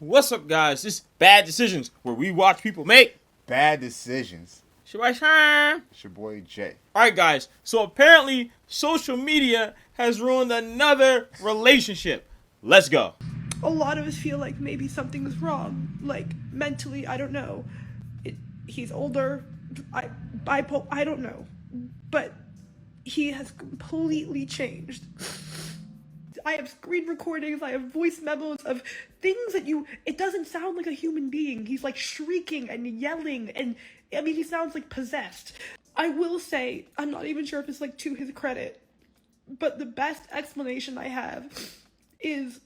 What's up, guys? This is Bad Decisions, where we watch people make Bad decisions. Alright, It's your boy Jay. guys. So apparently, social media has ruined another relationship. Let's go. A lot of us feel like maybe something's wrong, like mentally. I don't know. He's older. I don't know, but he has completely changed. I have screen recordings, I have voice memos of things that it doesn't sound like a human being. He's like shrieking and yelling, and I mean, he sounds like possessed. I will say, I'm not even sure if it's like to his credit, but the best explanation I have is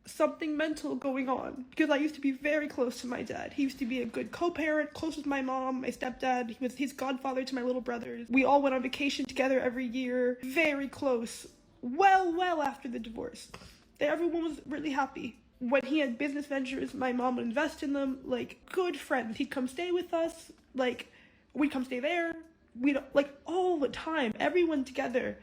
something mental going on, because I used to be very close to my dad. He used to be a good co-parent, close with my mom, my stepdad. He was his godfather to my little brothers. We all went on vacation together every year, very close. Well after the divorce, everyone was really happy. When he had business ventures, my mom would invest in them. Like, good friends. He'd come stay with us. Like, we'd come stay there. We'd, like, all the time, everyone together.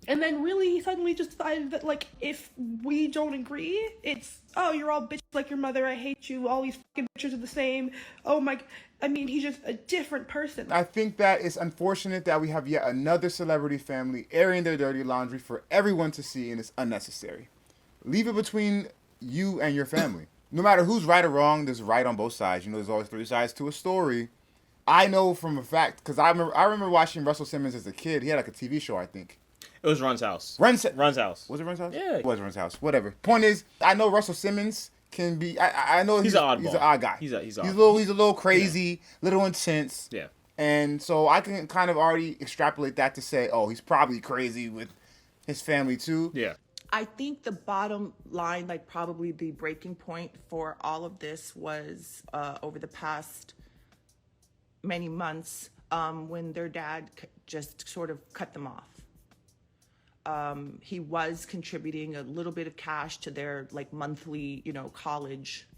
And then really he suddenly just decided that, like, if we don't agree, it's, oh, you're all bitches like your mother, I hate you, all these fucking bitches are the same. Oh my, I mean, he's just a different person. I think that it's unfortunate that we have yet another celebrity family airing their dirty laundry for everyone to see, and it's unnecessary. Leave it between you and your family. No matter who's right or wrong, there's right on both sides. You know, there's always three sides to a story. I know from a fact, because I remember watching Russell Simmons as a kid. He had like a TV show, I think. It was Run's house. Run's house. Was it Run's house? Yeah. It was Run's house. Whatever. Point is, I know Russell Simmons can be. I know He's an oddball. He's an odd guy. He's a little crazy, little intense. Yeah. And so I can kind of already extrapolate that to say, oh, he's probably crazy with his family too. Yeah. I think the bottom line, like probably the breaking point for all of this was over the past many months when their dad just sort of cut them off. He was contributing a little bit of cash to their like monthly, college.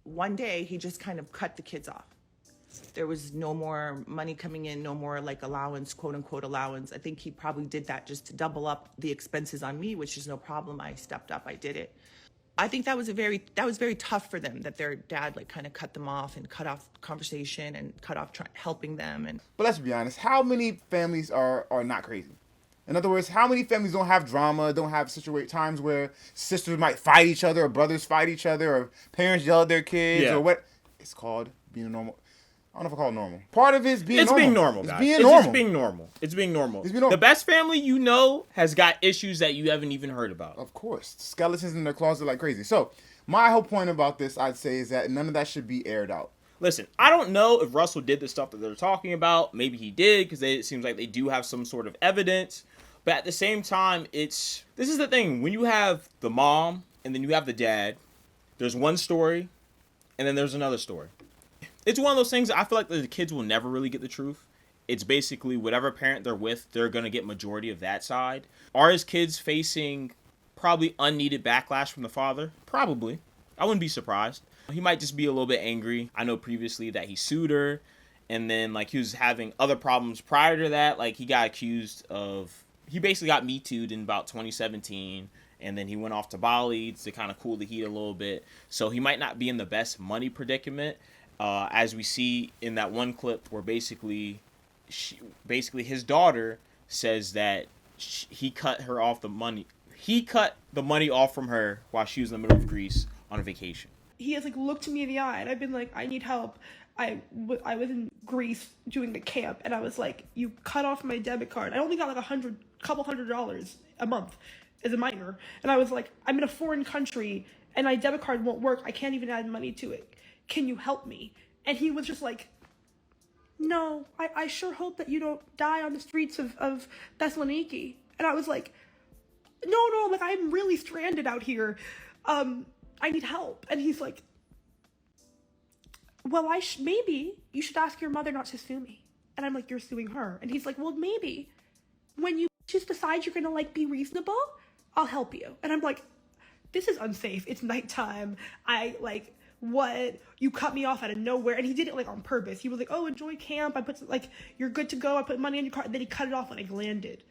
One day he just kind of cut the kids off. There was no more money coming in, no more like allowance, quote unquote allowance. I think he probably did that just to double up the expenses on me, which is no problem. I stepped up, I did it. I think that was very tough for them, that their dad like kind of cut them off and cut off conversation and cut off helping them. But let's be honest, how many families are not crazy? In other words, how many families don't have drama, don't have times where sisters might fight each other, or brothers fight each other, or parents yell at their kids, or what? It's called being normal. I don't know if I call it normal. Part of it is being normal. Being normal, guys. It's just being normal. It's being normal. The best family you know has got issues that you haven't even heard about. Of course. Skeletons in their closet like crazy. So, my whole point about this, I'd say, is that none of that should be aired out. Listen, I don't know if Russell did the stuff that they're talking about. Maybe he did, because it seems like they do have some sort of evidence. But at the same time, this is the thing. When you have the mom and then you have the dad, there's one story and then there's another story. It's one of those things that I feel like the kids will never really get the truth. It's basically whatever parent they're with, they're going to get majority of that side. Are his kids facing probably unneeded backlash from the father? Probably. I wouldn't be surprised. He might just be a little bit angry. I know previously that he sued her, and then like he was having other problems prior to that. Like he basically got Me Too'd in about 2017, and then he went off to Bali to kind of cool the heat a little bit. So he might not be in the best money predicament, as we see in that one clip where basically his daughter says that he cut her off the money. He cut the money off from her while she was in the middle of Greece on a vacation. He has like looked me in the eye, and I've been like, I need help. I was in Greece doing the camp, and I was like, you cut off my debit card. I only got like couple $100 a month as a minor. And I was like, I'm in a foreign country and my debit card won't work. I can't even add money to it. Can you help me? And he was just like, no, I sure hope that you don't die on the streets of Thessaloniki. And I was like, no, like I'm really stranded out here. I need help. And he's like, well, maybe you should ask your mother not to sue me. And I'm like, you're suing her. And he's like, well, maybe when you just decide you're gonna like be reasonable, I'll help you. And I'm like, this is unsafe. It's nighttime. What? You cut me off out of nowhere. And he did it like on purpose. He was like, oh, enjoy camp. I put you're good to go. I put money in your car. And then he cut it off when I landed.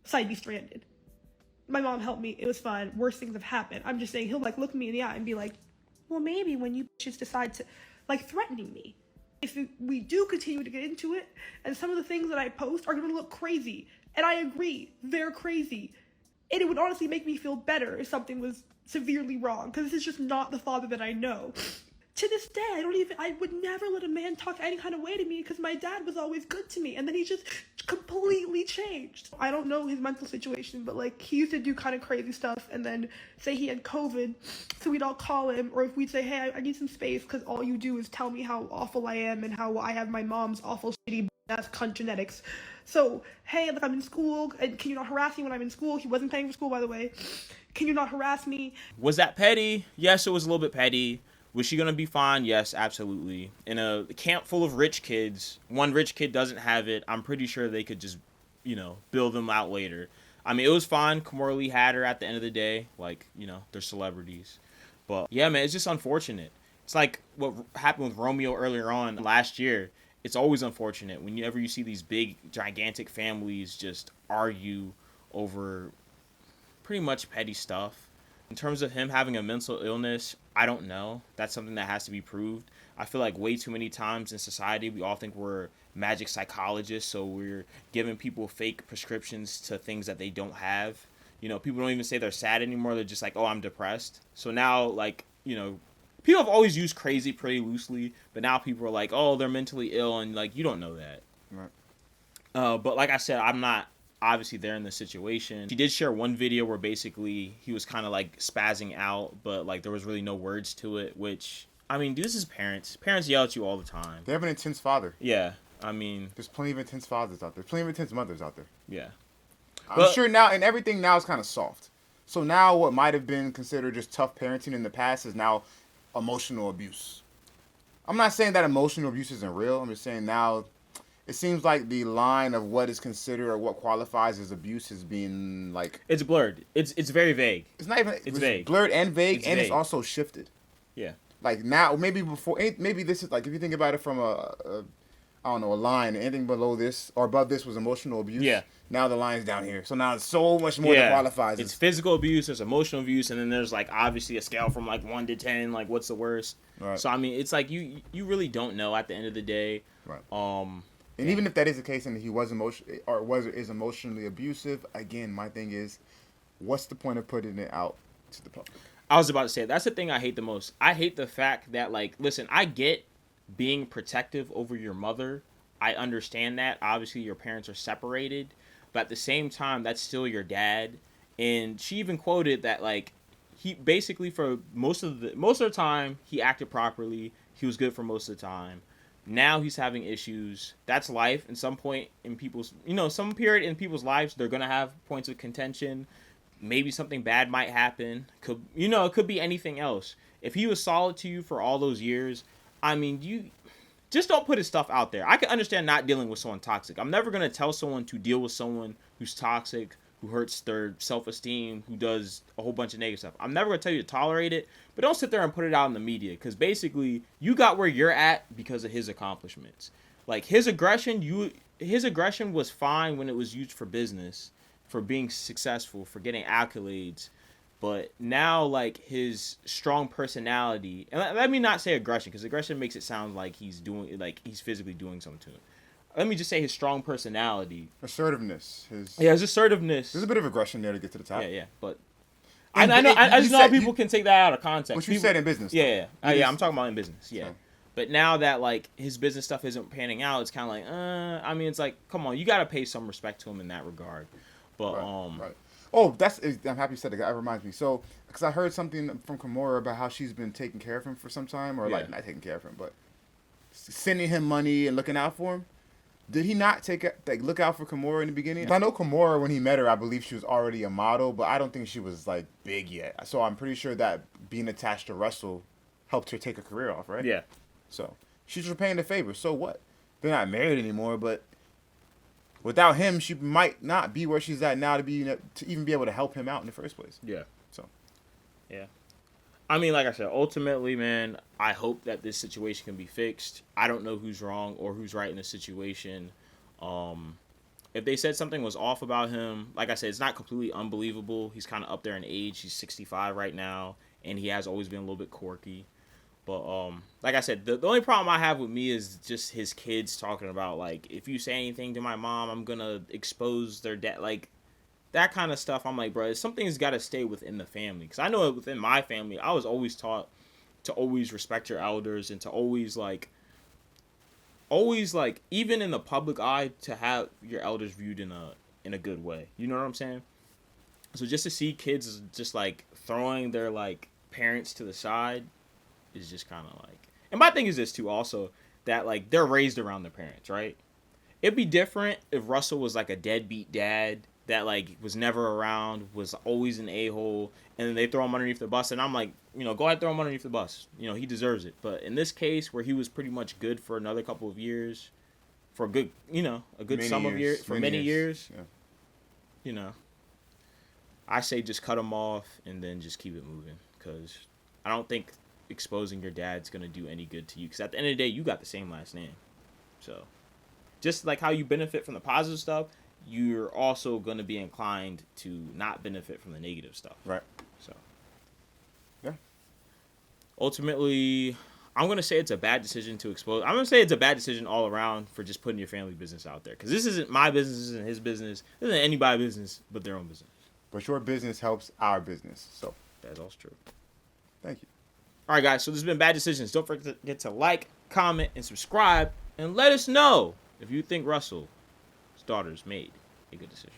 So I'd be stranded. My mom helped me. It was fine. Worse things have happened. I'm just saying he'll like look me in the eye and be like, well, maybe when you just decide to, like, threatening me. If we do continue to get into it, and some of the things that I post are going to look crazy, and I agree, they're crazy. And it would honestly make me feel better if something was severely wrong, because this is just not the father that I know. To this day, I would never let a man talk any kind of way to me because my dad was always good to me, and then he just completely changed. I don't know his mental situation, but like, he used to do kind of crazy stuff, and then say he had COVID, so we'd all call him, or if we'd say, hey, I need some space because all you do is tell me how awful I am and how I have my mom's awful shitty ass cunt genetics. So, hey, look, I'm in school, and can you not harass me when I'm in school? He wasn't paying for school, by the way. Can you not harass me? Was that petty? Yes, it was a little bit petty. Was she going to be fine? Yes, absolutely. In a camp full of rich kids, one rich kid doesn't have it. I'm pretty sure they could just, build them out later. I mean, it was fine. Kimora Lee had her at the end of the day. Like, they're celebrities. But, yeah, man, it's just unfortunate. It's like what happened with Romeo earlier on last year. It's always unfortunate whenever you see these big, gigantic families just argue over pretty much petty stuff. In terms of him having a mental illness, I don't know. That's something that has to be proved. I feel like way too many times in society, we all think we're magic psychologists, so we're giving people fake prescriptions to things that they don't have. People don't even say they're sad anymore. They're just like, oh, I'm depressed. So now, people have always used crazy pretty loosely, but now people are like, oh, they're mentally ill, and, you don't know that. Right. But like I said, I'm not obviously there in the situation. She did share one video where basically he was kind of spazzing out, but there was really no words to it, which, I mean, this is parents. Parents yell at you all the time. They have an intense father. Yeah, I mean, there's plenty of intense fathers out there. Plenty of intense mothers out there. Yeah. I'm sure now, and everything now is kind of soft. So now what might have been considered just tough parenting in the past is now emotional abuse. I'm not saying that emotional abuse isn't real. I'm just saying now it seems like the line of what is considered or what qualifies as abuse is being it's blurred. It's very vague. It's not even it's vague. Blurred and vague, it's and vague. It's also shifted. Yeah. Now, maybe before, maybe this is if you think about it from a line, anything below this or above this was emotional abuse. Yeah. Now the line's down here, so now it's so much more that qualifies. It's physical abuse, there's emotional abuse, and then there's obviously a scale from 1 to 10, what's the worst. Right. So I mean, it's you really don't know at the end of the day. Right. And even if that is the case and he was is emotionally abusive, again, my thing is, what's the point of putting it out to the public? I was about to say, that's the thing I hate the most. I hate the fact that, listen, I get being protective over your mother. I understand that. Obviously, your parents are separated. But at the same time, that's still your dad. And she even quoted that, he basically, for most of the time, he acted properly. He was good for most of the time. Now he's having issues. That's life. And some point in people's, some period in people's lives, they're going to have points of contention. Maybe something bad might happen. It could be anything else. If he was solid to you for all those years, I mean, you just don't put his stuff out there. I can understand not dealing with someone toxic. I'm never going to tell someone to deal with someone who's toxic, who hurts their self-esteem, who does a whole bunch of negative stuff. I'm never going to tell you to tolerate it, but don't sit there and put it out in the media, because basically you got where you're at because of his accomplishments. His aggression was fine when it was used for business, for being successful, for getting accolades. But now, his strong personality, and let me not say aggression, because aggression makes it sound like he's physically doing something to him. Let me just say his strong personality. Assertiveness. His assertiveness. There's a bit of aggression there to get to the top. Yeah, but I just know how people can take that out of context. What you said in business. Yeah, I'm talking about in business, yeah. So. But now that, his business stuff isn't panning out, it's kind of I mean, it's come on, you got to pay some respect to him in that regard. But, Right. Oh, I'm happy you said that. That reminds me. So, because I heard something from Kimora about how she's been taking care of him for some time, or not taking care of him, but sending him money and looking out for him. Did he not look out for Kimora in the beginning? I know Kimora, when he met her, I believe she was already a model, but I don't think she was big yet. So I'm pretty sure that being attached to Russell helped her take her career off, right? Yeah. So she's repaying the favor. So what? They're not married anymore, but without him, she might not be where she's at now to even be able to help him out in the first place. Yeah. So. Yeah. I mean, like I said, ultimately, man, I hope that this situation can be fixed. I don't know who's wrong or who's right in this situation. If they said something was off about him, like I said, it's not completely unbelievable. He's kind of up there in age. He's 65 right now, and he has always been a little bit quirky. But like I said, the only problem I have with me is just his kids talking about, like, if you say anything to my mom, I'm gonna expose their dad, like that kind of stuff. I'm like, bro, something's got to stay within the family, because I know within my family, I was always taught to always respect your elders and to always like even in the public eye, to have your elders viewed in a good way. You know what I'm saying? So just to see kids just like throwing their like parents to the side is just kind of like. And my thing is this too, also, that like they're raised around their parents, right? It'd be different if Russell was like a deadbeat dad that like was never around, was always an a-hole, and then they throw him underneath the bus, and I'm like, go ahead, throw him underneath the bus. He deserves it. But in this case, where he was pretty much good for another couple of years, for a good, a good sum of years, for many years, yeah. I say just cut him off and then just keep it moving, because I don't think exposing your dad's gonna do any good to you, because at the end of the day, you got the same last name. So just like how you benefit from the positive stuff, you're also going to be inclined to not benefit from the negative stuff. Right. So, yeah. Ultimately, I'm going to say it's a bad decision to expose. I'm going to say it's a bad decision all around for just putting your family business out there. Because this isn't my business, this isn't his business, this isn't anybody's business but their own business. But your business helps our business. So, that's also true. Thank you. All right, guys. So, this has been Bad Decisions. Don't forget to like, comment, and subscribe. And let us know if you think Russell's daughters made a good decision.